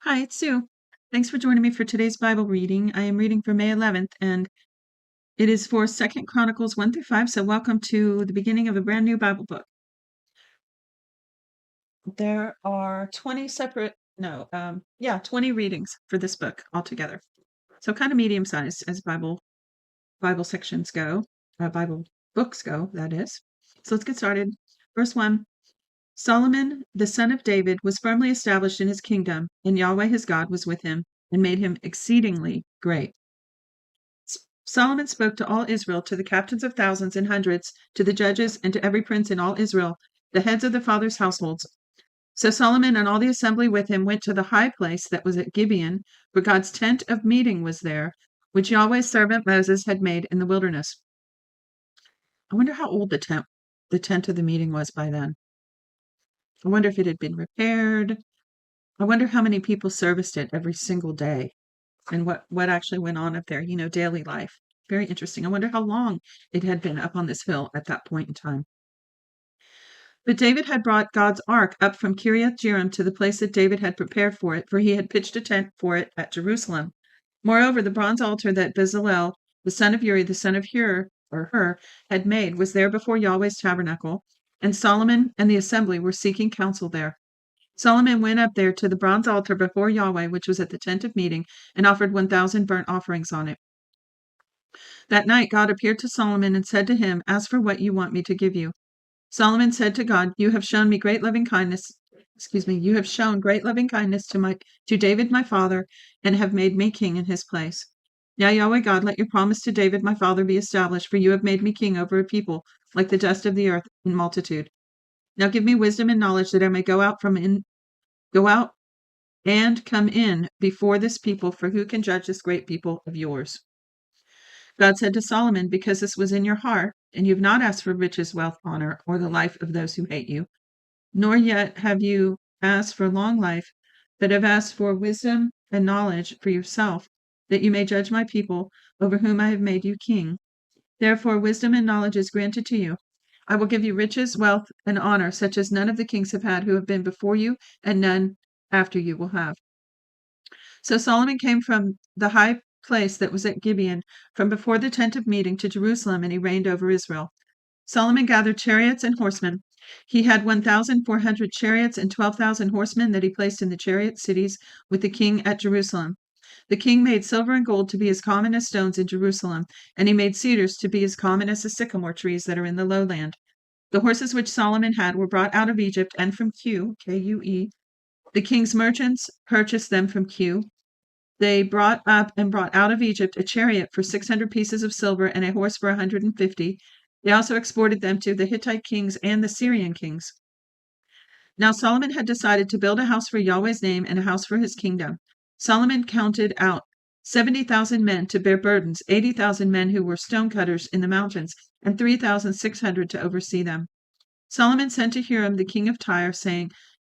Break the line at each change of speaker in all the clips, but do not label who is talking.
Hi, it's Sue. Thanks for joining me for today's Bible reading. I am reading for May 11th, and it is for 2nd Chronicles 1 through 5, so welcome to the beginning of a brand new Bible book. There are 20 20 readings for this book altogether. So kind of medium sized as Bible sections go, Bible books go, that is. So let's get started. Verse 1. Solomon, the son of David, was firmly established in his kingdom, and Yahweh his God was with him and made him exceedingly great. Solomon spoke to all Israel, to the captains of thousands and hundreds, to the judges, and to every prince in all Israel, the heads of the fathers' households. So Solomon and all the assembly with him went to the high place that was at Gibeon, for God's tent of meeting was there, which Yahweh's servant Moses had made in the wilderness. I wonder how old the tent of the meeting was by then. I wonder if it had been repaired. I wonder how many people serviced it every single day and what actually went on up there, daily life. Very interesting. I wonder how long it had been up on this hill at that point in time. But David had brought God's ark up from Kiriath Jearim to the place that David had prepared for it, for he had pitched a tent for it at Jerusalem. Moreover, the bronze altar that Bezalel, the son of Uri, the son of Hur, had made was there before Yahweh's tabernacle, and Solomon and the assembly were seeking counsel there. Solomon went up there to the bronze altar before Yahweh, which was at the tent of meeting, and offered 1,000 burnt offerings on it. That night God appeared to Solomon and said to him, "Ask for what you want me to give you." Solomon said to God, "You have shown me great loving kindness. You have shown great loving kindness to David my father, and have made me king in his place. Now, Yahweh God, let your promise to David my father be established, for you have made me king over a people like the dust of the earth in multitude. Now give me wisdom and knowledge that I may go out and come in before this people, for who can judge this great people of yours?" God said to Solomon, "Because this was in your heart, and you have not asked for riches, wealth, honor, or the life of those who hate you, nor yet have you asked for long life, but have asked for wisdom and knowledge for yourself, that you may judge my people, over whom I have made you king. Therefore wisdom and knowledge is granted to you. I will give you riches, wealth, and honor, such as none of the kings have had who have been before you, and none after you will have." So Solomon came from the high place that was at Gibeon, from before the tent of meeting, to Jerusalem, and he reigned over Israel. Solomon gathered chariots and horsemen. He had 1,400 chariots and 12,000 horsemen that he placed in the chariot cities with the king at Jerusalem. The king made silver and gold to be as common as stones in Jerusalem, and he made cedars to be as common as the sycamore trees that are in the lowland. The horses which Solomon had were brought out of Egypt and from Kue. The king's merchants purchased them from Kue. They brought up and brought out of Egypt a chariot for 600 pieces of silver and a horse for 150. They also exported them to the Hittite kings and the Syrian kings. Now Solomon had decided to build a house for Yahweh's name and a house for his kingdom. Solomon counted out 70,000 men to bear burdens, 80,000 men who were stonecutters in the mountains, and 3,600 to oversee them. Solomon sent to Hiram the king of Tyre, saying,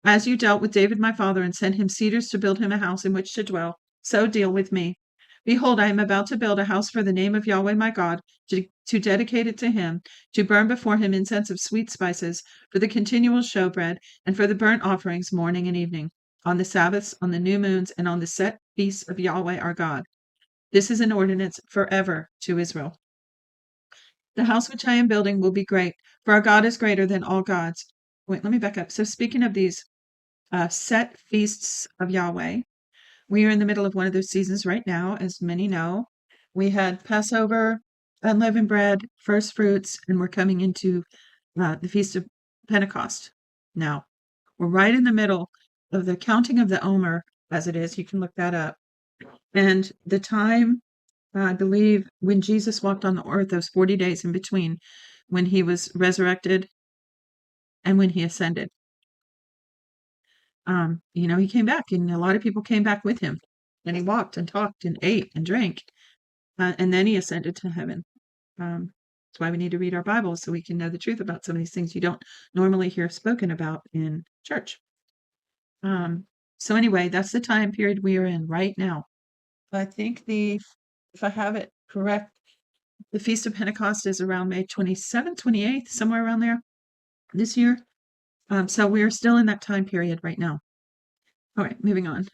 "As you dealt with David my father and sent him cedars to build him a house in which to dwell, so deal with me. Behold, I am about to build a house for the name of Yahweh my God, to dedicate it to him, to burn before him incense of sweet spices, for the continual showbread, and for the burnt offerings morning and evening, on the Sabbaths, on the new moons, and on the set feasts of Yahweh our God. This is an ordinance forever to Israel. The house which I am building will be great, for our God is greater than all gods." Wait, let me back up. So speaking of these set feasts of Yahweh, we are in the middle of one of those seasons right now, as many know. We had Passover, unleavened bread, first fruits, and we're coming into the Feast of Pentecost. Now, we're right in the middle of the counting of the Omer, as it is. You can look that up. And the time, I believe, when Jesus walked on the earth, those 40 days in between, when he was resurrected and when he ascended. He came back, and a lot of people came back with him, and he walked and talked and ate and drank, and then he ascended to heaven. That's why we need to read our Bibles, so we can know the truth about some of these things you don't normally hear spoken about in church. So anyway, that's the time period we are in right now. I think if I have it correct, the Feast of Pentecost is around May 27th, 28th, somewhere around there this year. So we are still in that time period right now. All right, moving on.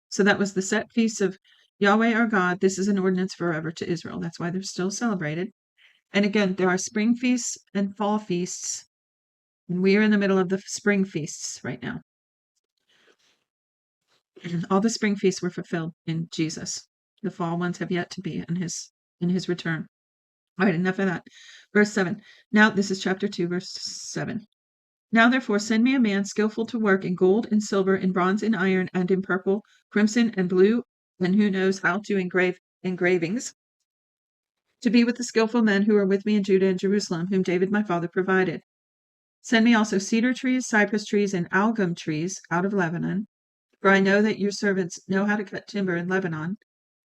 So that was the set feasts of Yahweh our God. This is an ordinance forever to Israel. That's why they're still celebrated. And again, there are spring feasts and fall feasts. And we are in the middle of the spring feasts right now. All the spring feasts were fulfilled in Jesus. The fall ones have yet to be in his return. All right, enough of that. Verse 7. Now, this is chapter 2, verse 7. Now, therefore, send me a man skillful to work in gold and silver, in bronze and iron, and in purple, crimson, and blue, and who knows how to engrave engravings, to be with the skillful men who are with me in Judah and Jerusalem, whom David my father provided. Send me also cedar trees, cypress trees, and algum trees out of Lebanon, for I know that your servants know how to cut timber in Lebanon.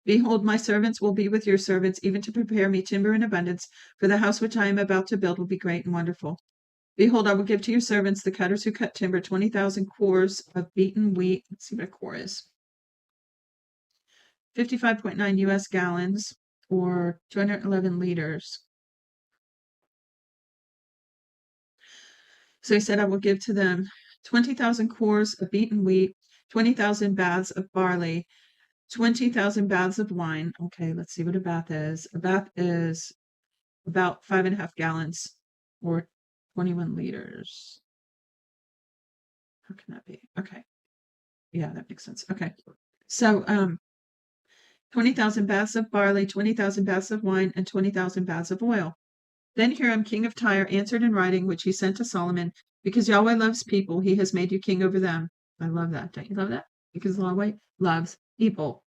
Behold, my servants will be with your servants, even to prepare me timber in abundance, for the house which I am about to build will be great and wonderful. Behold, I will give to your servants, the cutters who cut timber, 20,000 cores of beaten wheat. Let's see what a core is. 55.9 U.S. gallons, or 211 liters. So he said, I will give to them 20,000 cores of beaten wheat, 20,000 baths of barley, 20,000 baths of wine. Okay, let's see what a bath is. A bath is about 5.5 gallons, or 21 liters. How can that be? Okay. Yeah, that makes sense. Okay. So 20,000 baths of barley, 20,000 baths of wine, and 20,000 baths of oil. Then Hiram, king of Tyre, answered in writing, which he sent to Solomon, because Yahweh loves people, he has made you king over them. I love that. Don't you love that? Because Yahweh loves people.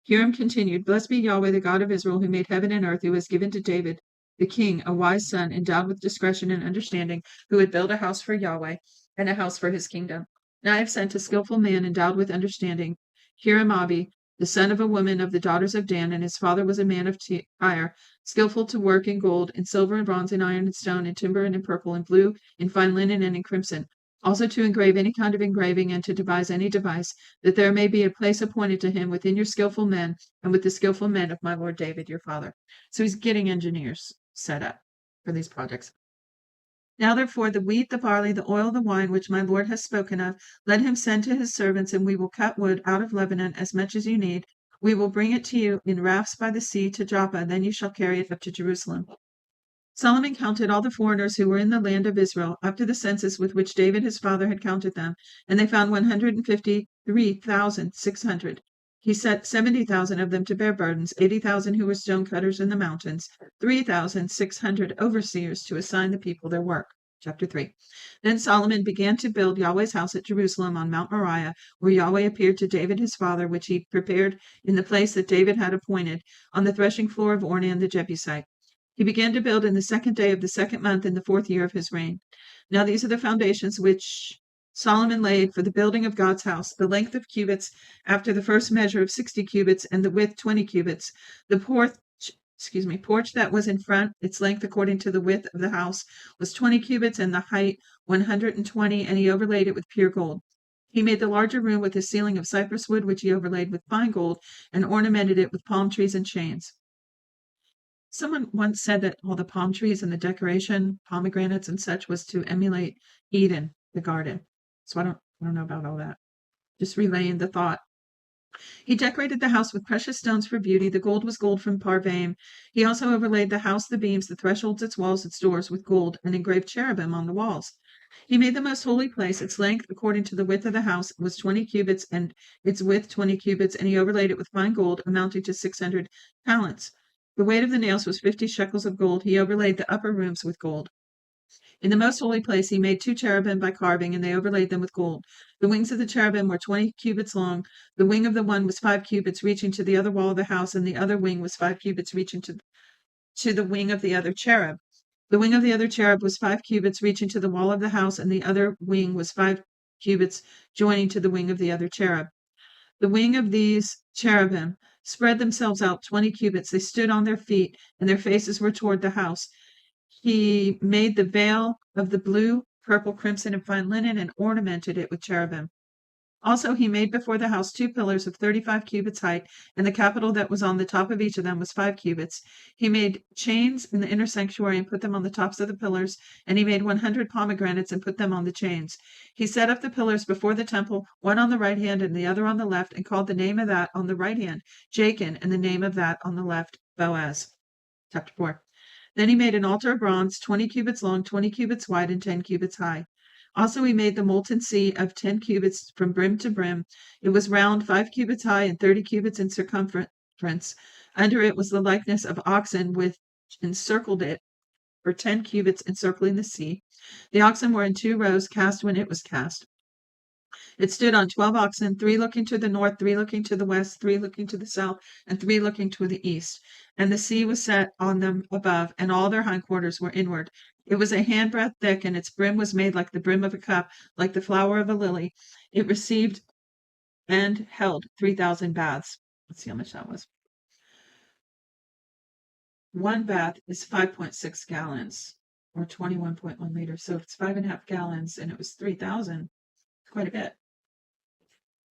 Hiram continued, Blessed be Yahweh, the God of Israel, who made heaven and earth, who has given to David, the king, a wise son, endowed with discretion and understanding, who would build a house for Yahweh and a house for his kingdom. Now I have sent a skillful man endowed with understanding, Hiram Abi, the son of a woman of the daughters of Dan, and his father was a man of Tyre, skillful to work in gold, in silver, and bronze, and iron, and stone, and timber, and in purple, and blue, in fine linen, and in crimson. Also to engrave any kind of engraving, and to devise any device, that there may be a place appointed to him within your skillful men, and with the skillful men of my lord David, your father. So he's getting engineers set up for these projects. Now, therefore, the wheat, the barley, the oil, the wine, which my lord has spoken of, let him send to his servants, and we will cut wood out of Lebanon as much as you need. We will bring it to you in rafts by the sea to Joppa, then you shall carry it up to Jerusalem. Solomon counted all the foreigners who were in the land of Israel, up to the census with which David his father had counted them, and they found 153,600. He set 70,000 of them to bear burdens, 80,000 who were stone cutters in the mountains, 3,600 overseers to assign the people their work. Chapter 3. Then Solomon began to build Yahweh's house at Jerusalem on Mount Moriah, where Yahweh appeared to David his father, which he prepared in the place that David had appointed, on the threshing floor of Ornan the Jebusite. He began to build in the 2nd day of the 2nd month in the 4th year of his reign. Now these are the foundations which Solomon laid for the building of God's house, the length of cubits after the first measure of 60 cubits, and the width 20 cubits. The porch that was in front, its length according to the width of the house, was 20 cubits, and the height 120, and he overlaid it with pure gold. He made the larger room with a ceiling of cypress wood, which he overlaid with fine gold, and ornamented it with palm trees and chains. Someone once said that all the palm trees and the decoration, pomegranates and such, was to emulate Eden, the garden. So I don't know about all that. Just relaying the thought. He decorated the house with precious stones for beauty. The gold was gold from Parvaim. He also overlaid the house, the beams, the thresholds, its walls, its doors with gold, and engraved cherubim on the walls. He made the most holy place. Its length, according to the width of the house, was 20 cubits, and its width 20 cubits, and he overlaid it with fine gold, amounting to 600 talents. The weight of the nails was 50 shekels of gold. He overlaid the upper rooms with gold. In the most holy place he made 2 cherubim by carving, and they overlaid them with gold. The wings of the cherubim were 20 cubits long. The wing of the one was 5 cubits, reaching to the other wall of the house, and the other wing was 5 cubits, reaching to the wing of the other cherub. The wing of the other cherub was 5 cubits, reaching to the wall of the house, and the other wing was 5 cubits, joining to the wing of the other cherub. The wing of these cherubim spread themselves out 20 cubits. They stood on their feet, and their faces were toward the house. He made the veil of the blue, purple, crimson, and fine linen, and ornamented it with cherubim. Also, he made before the house 2 pillars of 35 cubits height, and the capital that was on the top of each of them was 5 cubits. He made chains in the inner sanctuary and put them on the tops of the pillars, and he made 100 pomegranates and put them on the chains. He set up the pillars before the temple, one on the right hand and the other on the left, and called the name of that on the right hand Jachin, and the name of that on the left Boaz. Chapter 4. Then he made an altar of bronze, 20 cubits long, 20 cubits wide, and 10 cubits high. Also, he made the molten sea of 10 cubits from brim to brim. It was round, 5 cubits high, and 30 cubits in circumference. Under it was the likeness of oxen, which encircled it for 10 cubits, encircling the sea. The oxen were in 2 rows, cast when it was cast. It stood on 12 oxen, 3 looking to the north, 3 looking to the west, 3 looking to the south, and 3 looking to the east. And the sea was set on them above, and all their hindquarters were inward. It was a handbreadth thick, and its brim was made like the brim of a cup, like the flower of a lily. It received and held 3,000 baths. Let's see how much that was. One bath is 5.6 gallons, or 21.1 liters. So if it's 5.5 gallons and it was 3,000, quite a bit.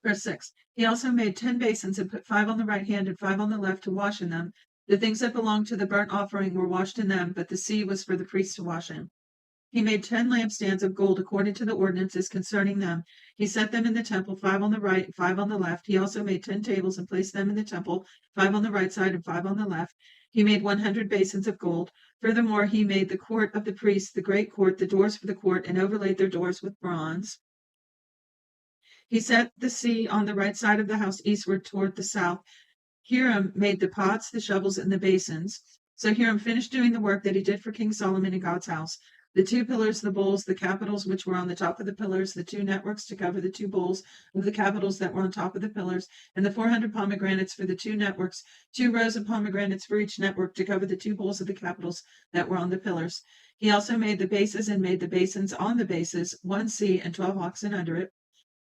Verse 6. He also made 10 basins and put 5 on the right hand and 5 on the left to wash in them. The things that belonged to the burnt offering were washed in them, but the sea was for the priests to wash in. He made 10 lampstands of gold according to the ordinances concerning them. He set them in the temple, 5 on the right and 5 on the left. He also made 10 tables and placed them in the temple, 5 on the right side and 5 on the left. He made 100 basins of gold. Furthermore, he made the court of the priests, the great court, the doors for the court, and overlaid their doors with bronze. He set the sea on the right side of the house eastward toward the south. Hiram made the pots, the shovels, and the basins. So Hiram finished doing the work that he did for King Solomon in God's house. The 2 pillars, the bowls, the capitals which were on the top of the pillars, the 2 networks to cover the 2 bowls of the capitals that were on top of the pillars, and the 400 pomegranates for the 2 networks, 2 rows of pomegranates for each network to cover the 2 bowls of the capitals that were on the pillars. He also made the bases and made the basins on the bases, 1 sea and 12 oxen under it.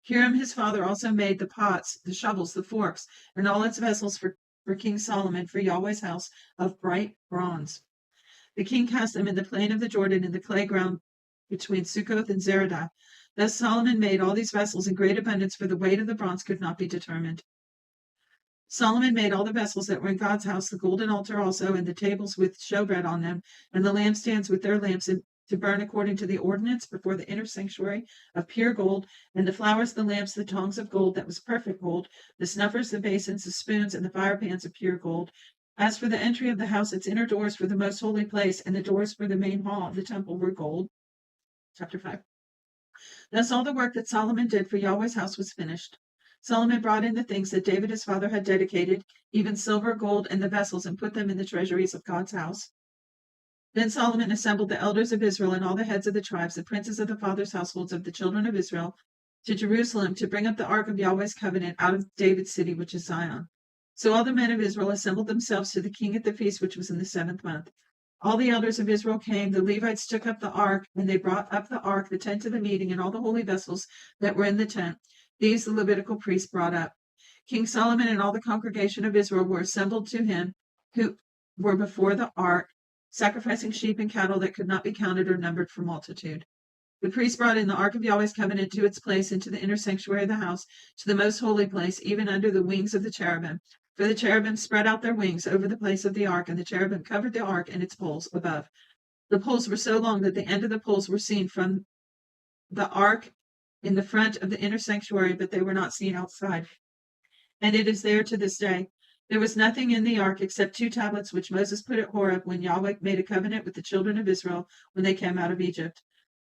Hiram his father also made the pots, the shovels, the forks, and all its vessels for King Solomon for Yahweh's house of bright bronze. The king cast them in the plain of the Jordan in the clay ground between Succoth and Zeradah. Thus Solomon made all these vessels in great abundance, for the weight of the bronze could not be determined. Solomon made all the vessels that were in God's house, the golden altar also, and the tables with showbread on them, and the lampstands with their lamps to burn according to the ordinance before the inner sanctuary of pure gold, and the flowers, the lamps, the tongs of gold that was perfect gold, the snuffers, the basins, the spoons, and the fire pans of pure gold. As for the entry of the house, its inner doors for the most holy place, and the doors for the main hall of the temple were gold. Chapter 5. Thus all the work that Solomon did for Yahweh's house was finished. Solomon brought in the things that David his father had dedicated, even silver, gold, and the vessels, and put them in the treasuries of God's house. Then Solomon assembled the elders of Israel and all the heads of the tribes, the princes of the fathers' households of the children of Israel, to Jerusalem to bring up the ark of Yahweh's covenant out of David's city, which is Zion. So all the men of Israel assembled themselves to the king at the feast, which was in the 7th month. All the elders of Israel came. The Levites took up the ark, and they brought up the ark, the tent of the meeting, and all the holy vessels that were in the tent. These the Levitical priests brought up. King Solomon and all the congregation of Israel were assembled to him, who were before the ark, sacrificing sheep and cattle that could not be counted or numbered for multitude. The priests brought in the ark of Yahweh's covenant to its place into the inner sanctuary of the house, to the most holy place, even under the wings of the cherubim. For the cherubim spread out their wings over the place of the ark, and the cherubim covered the ark and its poles above. The poles were so long that the end of the poles were seen from the ark in the front of the inner sanctuary, but they were not seen outside. And it is there to this day. There was nothing in the ark except 2 tablets which Moses put at Horeb when Yahweh made a covenant with the children of Israel when they came out of Egypt.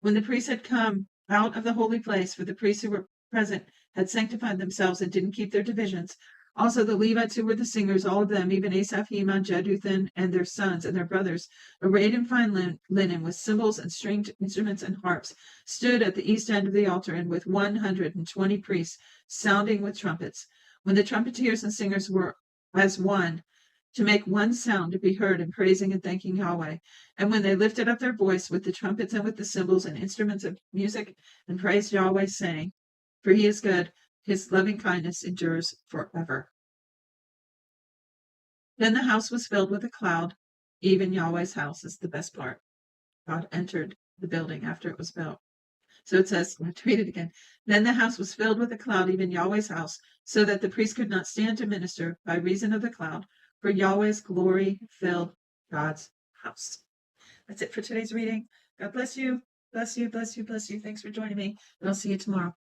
When the priests had come out of the holy place, for the priests who were present had sanctified themselves and didn't keep their divisions, also the Levites who were the singers, all of them, even Asaph, Heman, Jeduthun, and their sons and their brothers, arrayed in fine linen with cymbals and stringed instruments and harps, stood at the east end of the altar, and with 120 priests sounding with trumpets. When the trumpeters and singers were as one, to make one sound to be heard in praising and thanking Yahweh. And when they lifted up their voice with the trumpets and with the cymbals and instruments of music, and praised Yahweh, saying, For he is good, his loving kindness endures forever. Then the house was filled with a cloud. Even Yahweh's house is the best part. God entered the building after it was built. So it says, I have to read it again. Then the house was filled with a cloud, even Yahweh's house, so that the priest could not stand to minister by reason of the cloud, for Yahweh's glory filled God's house. That's it for today's reading. God bless you. Bless you, bless you, bless you. Thanks for joining me. And I'll see you tomorrow.